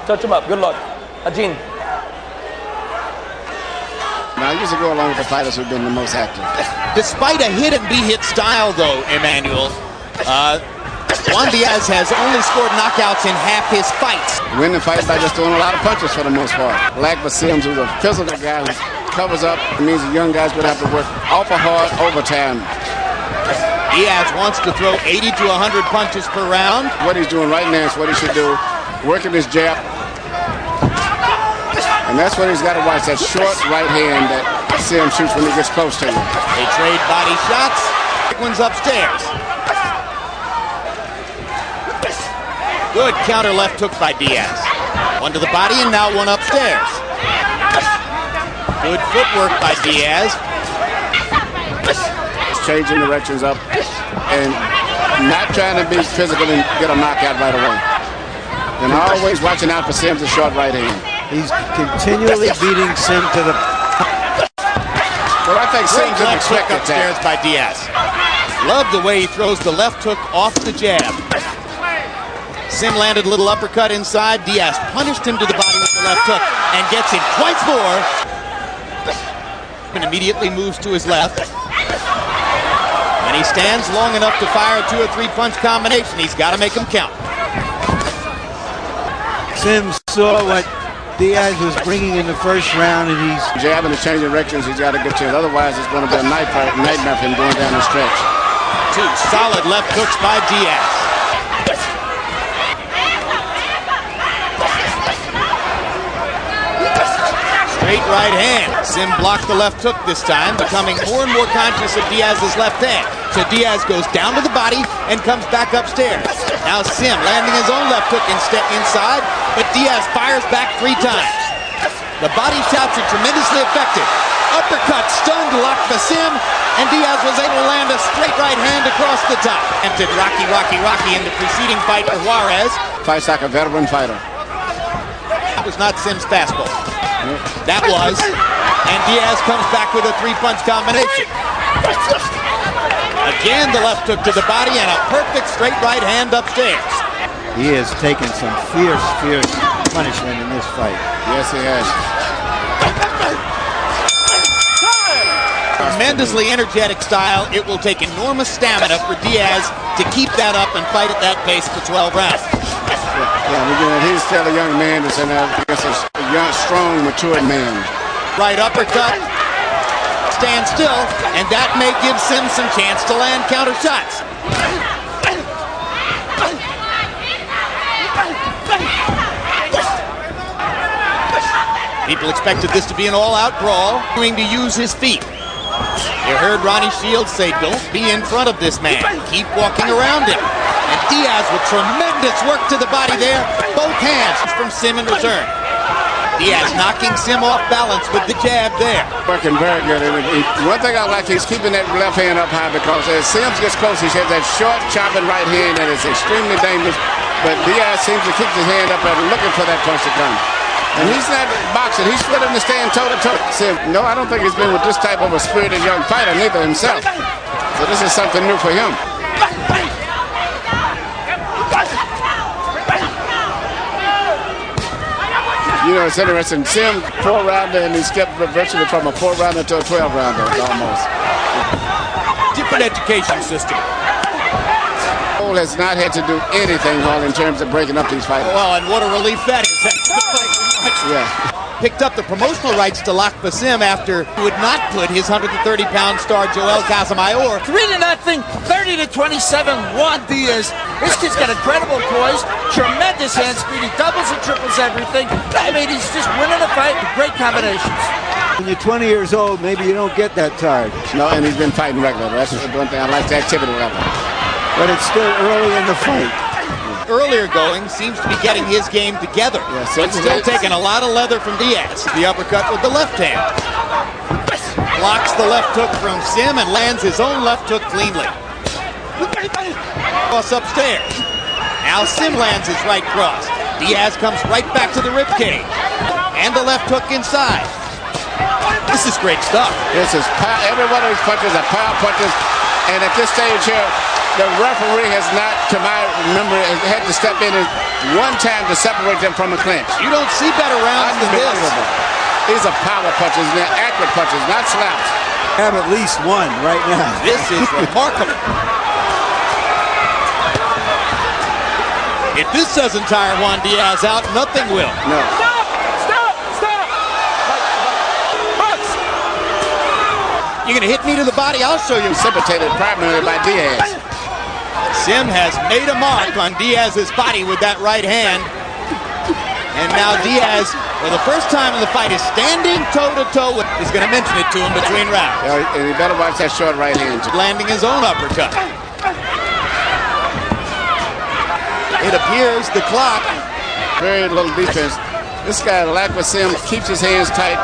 Touch him up. Good luck. Ajin. Now, I usually go along with the fighters who've been the most active. Despite a hit-and-be-hit style, though, Emmanuel, Juan Diaz has only scored knockouts in half his fights. Winning fights by just throwing a lot of punches for the most part. Lakva Sims, who's a physical guy who covers up. It means the young guys would have to work awful hard overtime. Diaz wants to throw 80 to 100 punches per round. What he's doing right now is what he should do. Working his jab. And that's what he's got to watch, that short right hand that Sims shoots when he gets close to you. They trade body shots. Big one's upstairs. Good counter left hook by Diaz. One to the body and now one upstairs. Good footwork by Diaz. Changing directions up and not trying to be physical and get a knockout right away. And always watching out for Sims' short right hand. He's continually beating Sim to the... Well, I think Sims didn't expect it upstairs by Diaz. Love the way he throws the left hook off the jab. Sim landed a little uppercut inside. Diaz punished him to the body with the left hook and gets him twice more. And immediately moves to his left. When he stands long enough to fire a 2 or 3 punch combination, he's got to make them count. Sim saw what Diaz was bringing in the first round, and he's jabbing and changing directions. He's got to get to it. Otherwise, it's going to be a nightmare for him going down the stretch. 2 solid left hooks by Diaz. Straight right hand. Sim blocked the left hook this time, becoming more and more conscious of Diaz's left hand. So Diaz goes down to the body and comes back upstairs. Now Sim landing his own left hook inside, but Diaz fires back 3 times. The body shots are tremendously effective. Uppercut stunned Lakva Sim, and Diaz was able to land a straight right hand across the top. Empted Rocky in the preceding fight for Juarez. Fights like a veteran fighter. That was not Sim's fastball. That was, and Diaz comes back with a 3-punch combination. Again, the left hook to the body and a perfect straight right hand upstairs. He has taken some fierce punishment in this fight. Yes, he has. Tremendously energetic style. It will take enormous stamina for Diaz to keep that up and fight at that pace for 12 rounds. Yeah, he's still a young man that's in against a young, strong, matured man. Right uppercut. Stand still, and that may give Sim some chance to land counter shots. People expected this to be an all-out brawl, going to use his feet. You heard Ronnie Shields say, don't be in front of this man. Keep walking around him. And Diaz with tremendous work to the body there, both hands from Sim in return. Diaz knocking Sim off balance with the jab there. Working very good. One thing I like, he's keeping that left hand up high because as Sims gets close, he has that short, chopping right hand that is extremely dangerous. But Diaz seems to keep his hand up and looking for that punch to come. And he's not boxing. He's willing to stand toe-to-toe. Sim, no, I don't think he's been with this type of a spirited young fighter, neither himself. So this is something new for him. You know, it's interesting. Sim, 4-rounder, and he stepped virtually from a 4-rounder to a 12-rounder, almost. Different education system. Cole has not had to do anything wrong in terms of breaking up these fighters. Well, and what a relief that is. Yeah. Picked up the promotional rights to Lakva Sim after he would not put his 130-pound star Joel Casamayor. 3-0, 30-27, Juan Diaz. This kid's got incredible poise, tremendous hand speed. He doubles and triples everything. I mean, he's just winning the fight with great combinations. When you're 20 years old, maybe you don't get that tired. No, and he's been fighting regular. That's one thing I like, the activity level. But it's still early in the fight. Earlier going, seems to be getting his game together. Yes, but still taking a lot of leather from Diaz. The uppercut with the left hand. Blocks the left hook from Sim and lands his own left hook cleanly. Cross upstairs. Now Sim lands his right cross. Diaz comes right back to the ribcage. And the left hook inside. This is great stuff. This is every one of these punches are power punches. And at this stage here, The referee has not, to my remember, had to step in one time to separate them from a clinch. You don't see better rounds than this. These are power punches, and they're accurate punches, not slaps. Have at least one right now. This is remarkable. If this doesn't tire Juan Diaz out, nothing will. No. Stop! You're going to hit me to the body, I'll show you. Precipitated primarily by Diaz. Sim has made a mark on Diaz's body with that right hand. And now Diaz, for the first time in the fight, is standing toe-to-toe. He's going to mention it to him between rounds. Yeah, and he better watch that short right hand. Landing his own uppercut. It appears the clock. Very little defense. This guy, Lakva Sim, keeps his hands tight.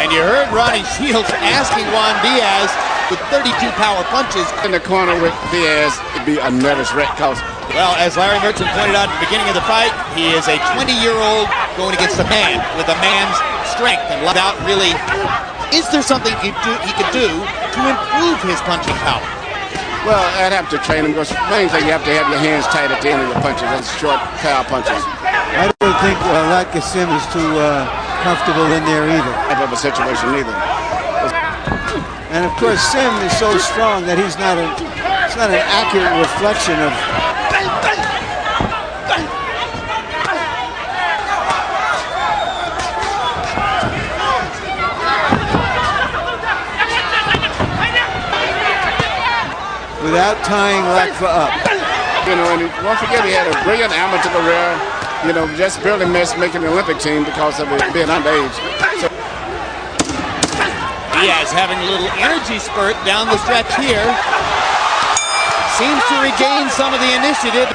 And you heard Ronnie Shields asking Juan Diaz with 32 power punches. In the corner with Diaz, it'd be a nervous wreck. Well, as Larry Merchant pointed out at the beginning of the fight, he is a 20-year-old going against a man with a man's strength. And without really, is there something he could do to improve his punching power? Well, I'd have to train him, because the main thing, you have to have your hands tight at the end of your punches. That's short power punches. I don't think Lakva Sim is too comfortable in there either. Type of a situation either. And of course, Sim is so strong that it's not an accurate reflection of. Without tying Lakva up. You know, and don't forget, he had a brilliant amateur career. You know, just barely missed making the Olympic team because of it being underage. So Diaz having a little energy spurt down the stretch here. Seems to regain some of the initiative.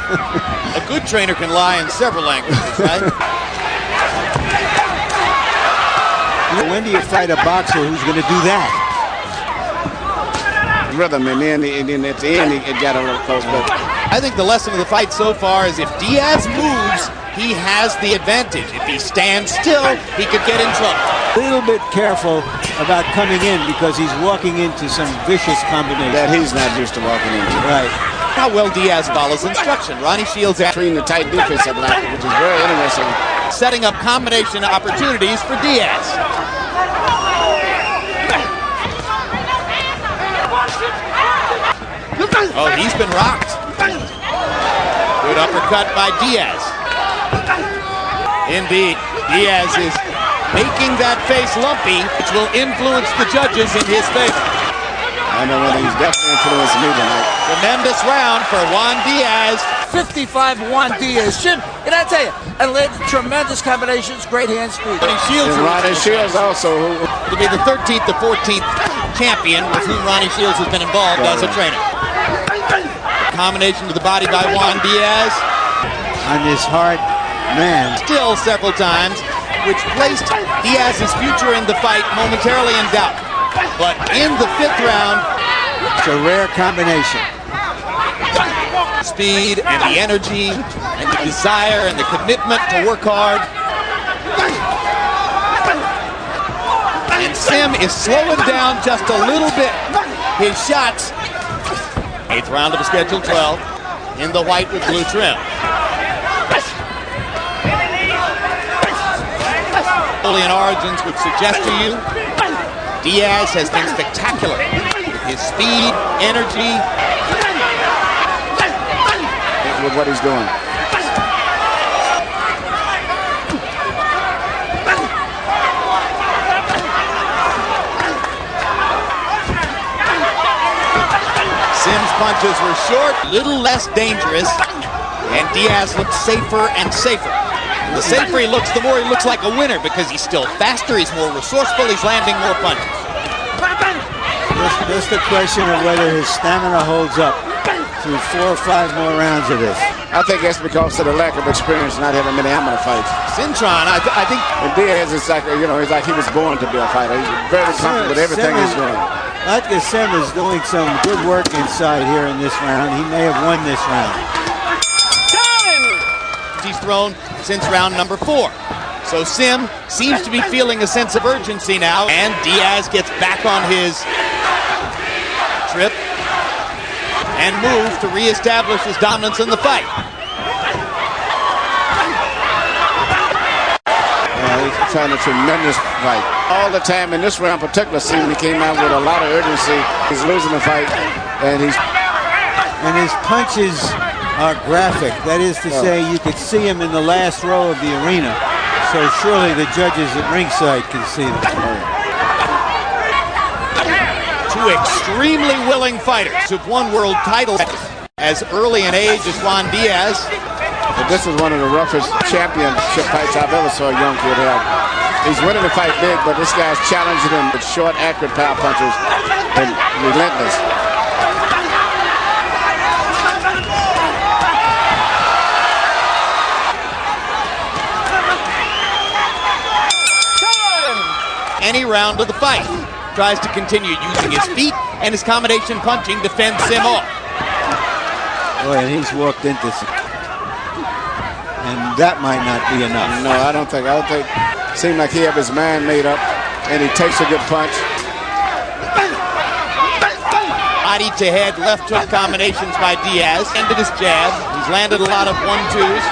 A good trainer can lie in several languages, right? When do you fight a boxer who's going to do that? Rhythm, and then at the end, it got a little close. But I think the lesson of the fight so far is if Diaz moves, he has the advantage. If he stands still, he could get in trouble. A little bit careful about coming in, because he's walking into some vicious combinations that he's not used to walking into. Right. How well Diaz follows instruction. Ronnie Shields between the tight defense of Lakva, which is very interesting. Setting up combination opportunities for Diaz. Oh, he's been rocked. Good uppercut by Diaz. Indeed, Diaz is making that face lumpy, which will influence the judges in his favor. I know when he's definitely influenced me tonight. Tremendous round for Juan Diaz. 55 Juan Diaz. And I tell you, and led tremendous combinations, great hand speed. Ronnie Shields also. It'll be the 13th to 14th champion with whom Ronnie Shields has been involved as a trainer. Combination to the body by Juan Diaz. On this hard man. Still several times, which placed Diaz's future in the fight momentarily in doubt. But in the 5th round, it's a rare combination. Speed and the energy and the desire and the commitment to work hard. And Sim is slowing down just a little bit his shots. 8th round of a scheduled 12 in the white with blue trim. Bolivian origins would suggest to you Diaz has been spectacular with his speed, energy, with what he's doing. Sim's punches were short, little less dangerous, and Diaz looked safer and safer. And the safer he looks, the more he looks like a winner, because he's still faster, he's more resourceful, he's landing more punches. Just a question of whether his stamina holds up through 4 or 5 more rounds of this. I think that's because of the lack of experience, not having many amateur fights. Cintron, I think. And Diaz is like, you know, he's like he was born to be a fighter. He's very comfortable with everything he's doing. Lakva Sim is doing some good work inside here in this round. He may have won this round. He's thrown since round number 4. So Sim seems to be feeling a sense of urgency now, and Diaz gets back on his trip and move to reestablish his dominance in the fight. He's trying a tremendous fight. All the time in this round particular season, he came out with a lot of urgency. He's losing the fight, and his punches are graphic. That is to say, you could see him in the last row of the arena. So surely the judges at ringside can see them. Two extremely willing fighters who've won world titles as early in age as Juan Diaz. But this is one of the roughest championship fights I've ever saw a young kid have. He's winning the fight big, but this guy's challenging him with short, accurate power punches and relentless. Any round of the fight. Tries to continue using his feet, and his combination punching defends him off. Boy, and he's walked into some. And that might not be enough. No, I don't think. Seemed like he had his mind made up, and he takes a good punch. Body to head, left hook combinations by Diaz. Ended his jab. He's landed a lot of 1-2s,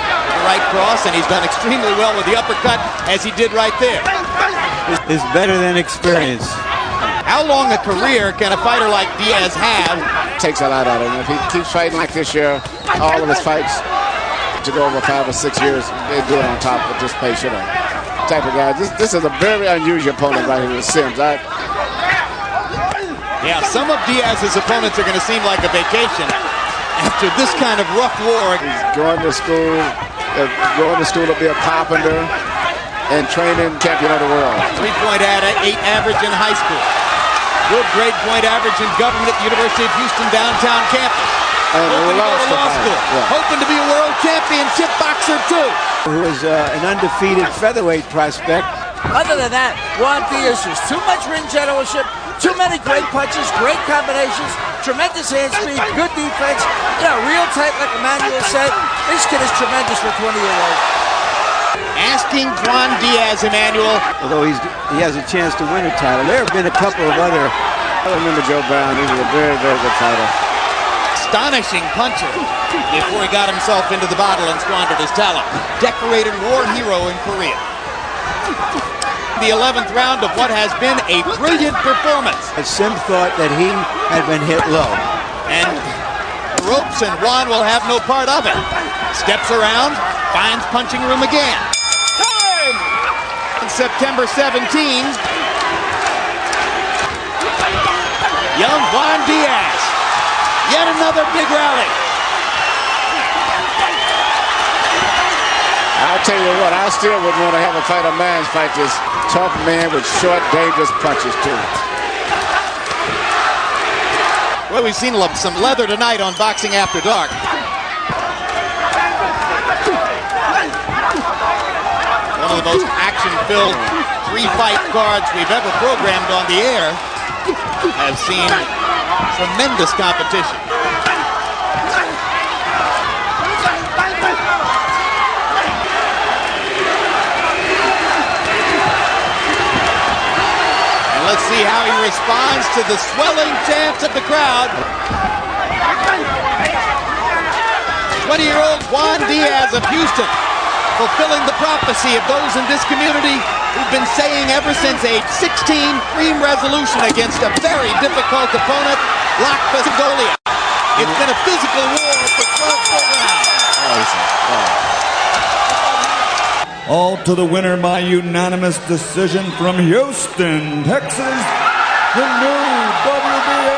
right cross, and he's done extremely well with the uppercut, as he did right there. Is better than experience. How long a career can a fighter like Diaz have? Takes a lot out of him. If he keeps fighting like this year, all of his fights to go over 5 or 6 years, they do it on top with this pace, you know. Type of guy. This is a very unusual opponent right here with Sims. Yeah, some of Diaz's opponents are going to seem like a vacation after this kind of rough war. He's going to school to be a carpenter and training champion of the world. 3.8 average in high school. Good grade point average in government at the University of Houston downtown campus. And hoping to go to law school. Yeah. Hoping to be a world championship boxer too. Who is an undefeated featherweight prospect. Other than that, Juan Diaz is too much ring generalship, too many great punches, great combinations, tremendous hand speed, good defense, real tight like Manuel said. This kid is tremendous for a 20-year-old. Asking Juan Diaz, Emmanuel. Although he has a chance to win a title. There have been a couple of other. I remember Joe Brown. He was a very, very good fighter. Astonishing puncher before he got himself into the bottle and squandered his talent. Decorated war hero in Korea. The 11th round of what has been a brilliant performance. Sim thought that he had been hit low. And the ropes, and Juan will have no part of it. Steps around, finds punching room again. Time! On September 17, young Juan Diaz. Yet another big rally. I'll tell you what, I still would want to have a fighter man's fight this tough man with short, dangerous punches too. Well, we've seen some leather tonight on Boxing After Dark. One of the most action-filled 3-fight cards we've ever programmed on the air. Have seen tremendous competition. And let's see how he responds to the swelling chants of the crowd. 20-year-old Juan Diaz of Houston, fulfilling the prophecy of those in this community who've been saying ever since age 16, cream resolution against a very difficult opponent, Lakva. It's been a physical war for 12 full rounds. All to the winner by unanimous decision from Houston, Texas, the new WBO